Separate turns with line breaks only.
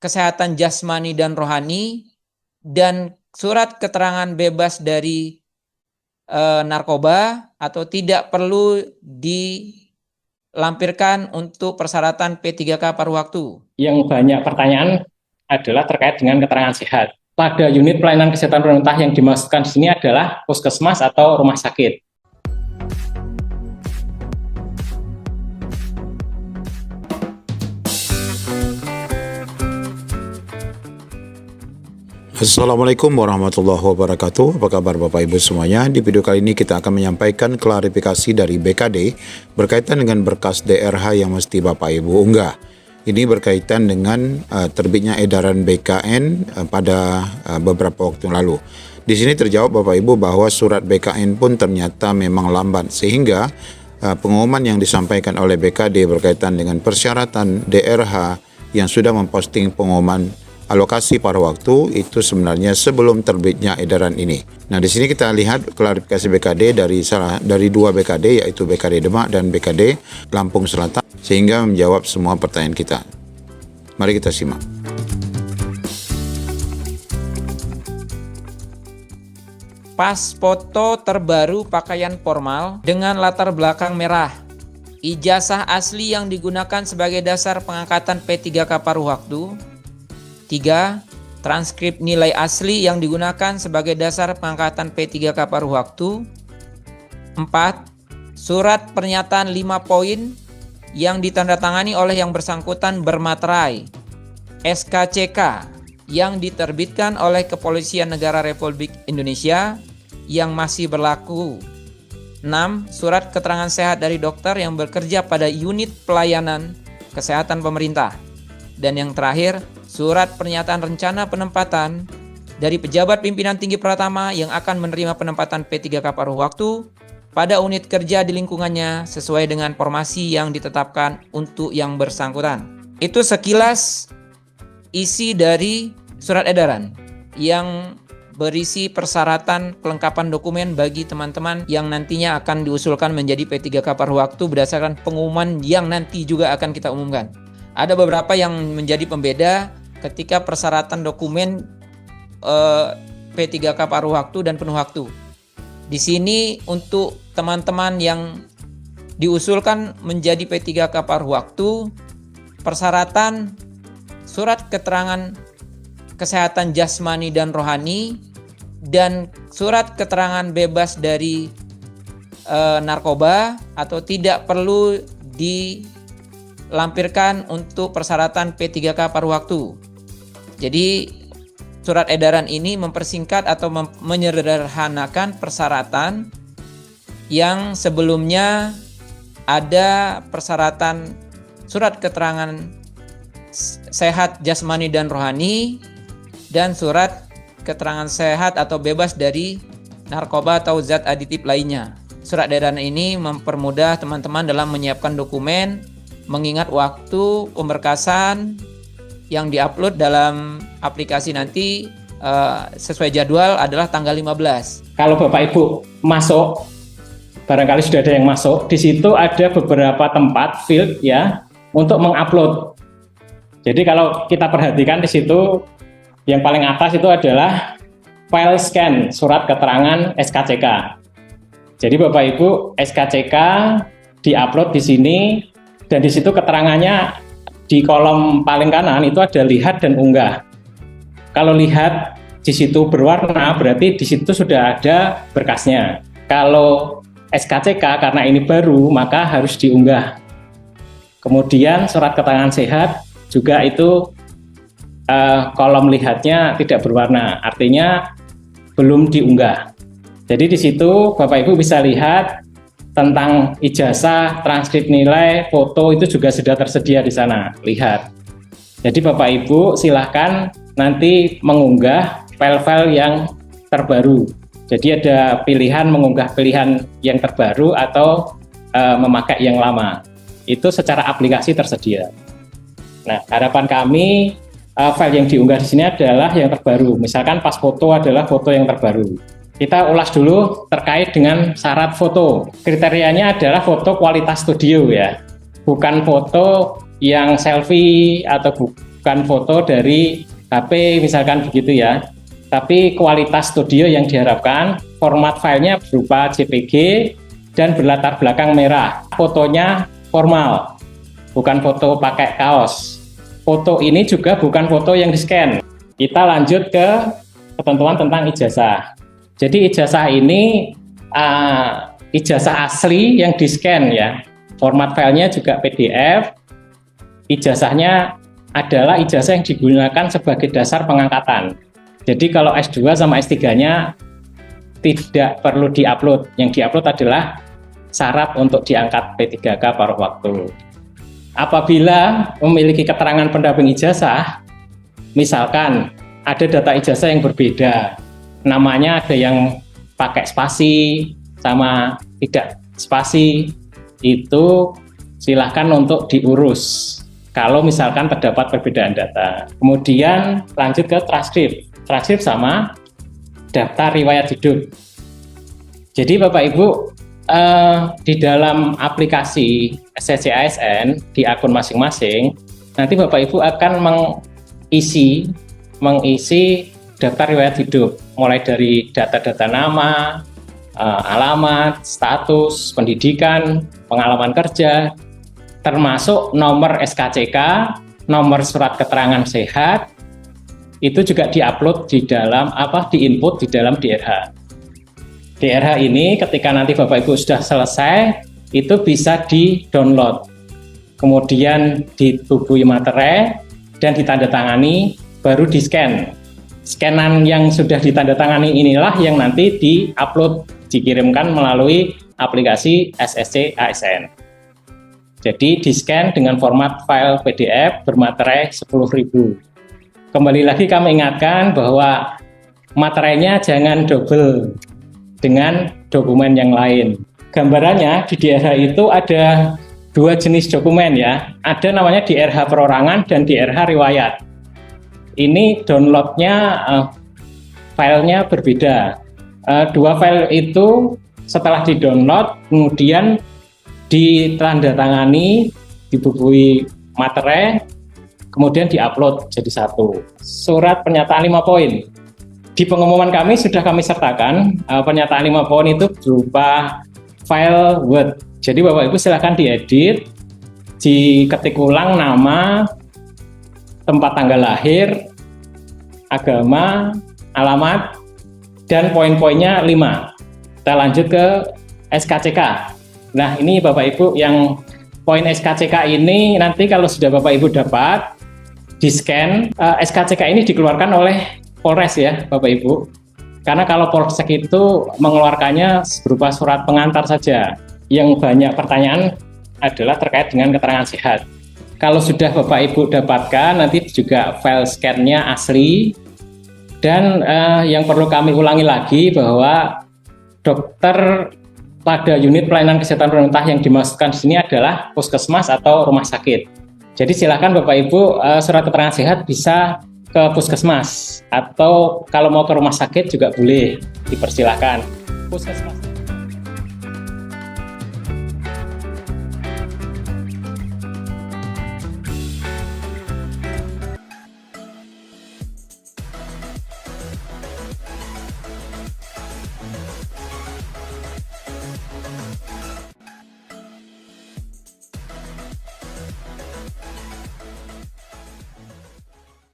kesehatan jasmani dan rohani, dan surat keterangan bebas dari narkoba atau tidak perlu dilampirkan untuk persyaratan P3K paruh waktu.
Yang banyak pertanyaan adalah terkait dengan keterangan sehat. Pada unit pelayanan kesehatan pemerintah yang dimaksudkan di sini adalah puskesmas atau rumah sakit.
Assalamualaikum warahmatullahi wabarakatuh. Apa kabar Bapak Ibu semuanya? Di video kali ini kita akan menyampaikan klarifikasi dari BKD berkaitan dengan berkas DRH yang mesti Bapak Ibu unggah. Ini berkaitan dengan terbitnya edaran BKN pada beberapa waktu lalu. Di sini terjawab Bapak Ibu bahwa surat BKN pun ternyata memang lambat, sehingga pengumuman yang disampaikan oleh BKD berkaitan dengan persyaratan DRH yang sudah memposting pengumuman alokasi paruh waktu itu sebenarnya sebelum terbitnya edaran ini. Nah, di sini kita lihat klarifikasi BKD dari dua BKD, yaitu BKD Demak dan BKD Lampung Selatan, sehingga menjawab semua pertanyaan kita. Mari kita simak.
Pas foto terbaru pakaian formal dengan latar belakang merah. Ijazah asli yang digunakan sebagai dasar pengangkatan P3K paruh waktu. 3. Transkrip nilai asli yang digunakan sebagai dasar pengangkatan P3K paruh waktu. 4. Surat pernyataan 5 poin yang ditandatangani oleh yang bersangkutan bermaterai SKCK yang diterbitkan oleh Kepolisian Negara Republik Indonesia yang masih berlaku. 6. Surat keterangan sehat dari dokter yang bekerja pada unit pelayanan kesehatan pemerintah. Dan yang terakhir, surat pernyataan rencana penempatan dari pejabat pimpinan tinggi Pratama yang akan menerima penempatan P3K paruh waktu pada unit kerja di lingkungannya sesuai dengan formasi yang ditetapkan untuk yang bersangkutan. Itu sekilas isi dari surat edaran yang berisi persyaratan kelengkapan dokumen bagi teman-teman yang nantinya akan diusulkan menjadi P3K paruh waktu berdasarkan pengumuman yang nanti juga akan kita umumkan. Ada beberapa yang menjadi pembeda ketika persyaratan dokumen P3K paruh waktu dan penuh waktu. Di sini untuk teman-teman yang diusulkan menjadi P3K paruh waktu, persyaratan surat keterangan kesehatan jasmani dan rohani dan surat keterangan bebas dari narkoba atau tidak perlu dilampirkan untuk persyaratan P3K paruh waktu. Jadi surat edaran ini mempersingkat atau menyederhanakan persyaratan yang sebelumnya ada persyaratan surat keterangan sehat jasmani dan rohani dan surat keterangan sehat atau bebas dari narkoba atau zat aditif lainnya. Surat edaran ini mempermudah teman-teman dalam menyiapkan dokumen, mengingat waktu pemberkasan yang diupload dalam aplikasi nanti sesuai jadwal adalah tanggal 15.
Kalau Bapak Ibu masuk, barangkali sudah ada yang masuk, di situ ada beberapa tempat field ya untuk mengupload. Jadi kalau kita perhatikan di situ yang paling atas itu adalah file scan surat keterangan SKCK. Jadi Bapak Ibu SKCK diupload di sini dan di situ keterangannya di kolom paling kanan itu ada lihat dan unggah. Kalau lihat di situ berwarna berarti di situ sudah ada berkasnya. Kalau SKCK karena ini baru maka harus diunggah. Kemudian surat keterangan sehat juga itu kolom lihatnya tidak berwarna, artinya belum diunggah. Jadi di situ Bapak Ibu bisa lihat tentang ijazah, transkrip nilai, foto itu juga sudah tersedia di sana. Lihat. Jadi Bapak Ibu silahkan nanti mengunggah file-file yang terbaru. Jadi ada pilihan mengunggah pilihan yang terbaru atau memakai yang lama. Itu secara aplikasi tersedia. Nah, harapan kami file yang diunggah di sini adalah yang terbaru. Misalkan pas foto adalah foto yang terbaru. Kita ulas dulu terkait dengan syarat foto. Kriterianya adalah foto kualitas studio ya, bukan foto yang selfie atau bukan foto dari HP misalkan begitu ya, tapi kualitas studio yang diharapkan format filenya berupa JPG dan berlatar belakang merah. Fotonya formal, bukan foto pakai kaos. Foto ini juga bukan foto yang di-scan. Kita lanjut ke ketentuan tentang ijazah. Jadi ijazah ini ijazah asli yang di-scan ya. Format filenya juga PDF. Ijazahnya adalah ijazah yang digunakan sebagai dasar pengangkatan. Jadi kalau S2 sama S3-nya tidak perlu diupload. Yang diupload adalah syarat untuk diangkat P3K paruh waktu. Apabila memiliki keterangan pendamping ijazah, misalkan ada data ijazah yang berbeda, namanya ada yang pakai spasi sama tidak spasi, itu silahkan untuk diurus kalau misalkan terdapat perbedaan data. Kemudian lanjut ke transkrip sama daftar riwayat hidup. Jadi Bapak Ibu, di dalam aplikasi SSC ASN di akun masing-masing, nanti Bapak Ibu akan mengisi daftar riwayat hidup, mulai dari data-data nama, alamat, status, pendidikan, pengalaman kerja, termasuk nomor SKCK, nomor surat keterangan sehat, itu juga diupload di dalam diinput di dalam DRH. DRH ini ketika nanti Bapak Ibu sudah selesai, itu bisa di-download, kemudian ditubuhi materai dan ditandatangani, baru di-scan. Scanan yang sudah ditandatangani inilah yang nanti di-upload, dikirimkan melalui aplikasi SSC ASN. Jadi di-scan dengan format file PDF bermaterai 10.000. Kembali lagi kami ingatkan bahwa materainya jangan double dengan dokumen yang lain. Gambarannya di DRH itu ada dua jenis dokumen ya. Ada namanya DRH perorangan dan DRH riwayat. Ini downloadnya filenya berbeda. Dua file itu setelah di-download kemudian ditandatangani, dibubuhi materai, kemudian diupload jadi satu. Surat pernyataan 5 poin. Di pengumuman kami sudah kami sertakan pernyataan 5 poin itu berupa file Word. Jadi Bapak Ibu silakan diedit, diketik ulang nama, tempat tanggal lahir, agama, alamat, dan poin-poinnya 5. Kita lanjut ke SKCK. Nah ini Bapak Ibu yang poin SKCK ini nanti kalau sudah Bapak Ibu dapat di-scan, SKCK ini dikeluarkan oleh Polres ya Bapak Ibu. Karena kalau Polsek itu mengeluarkannya berupa surat pengantar saja. Yang banyak pertanyaan adalah terkait dengan keterangan sehat. Kalau sudah Bapak Ibu dapatkan nanti juga file scan-nya asli. Dan yang perlu kami ulangi lagi bahwa dokter pada unit pelayanan kesehatan pemerintah yang dimaksudkan di sini adalah puskesmas atau rumah sakit. Jadi silakan Bapak Ibu surat keterangan sehat bisa ke puskesmas atau kalau mau ke rumah sakit juga boleh, dipersilakan. Puskesmas.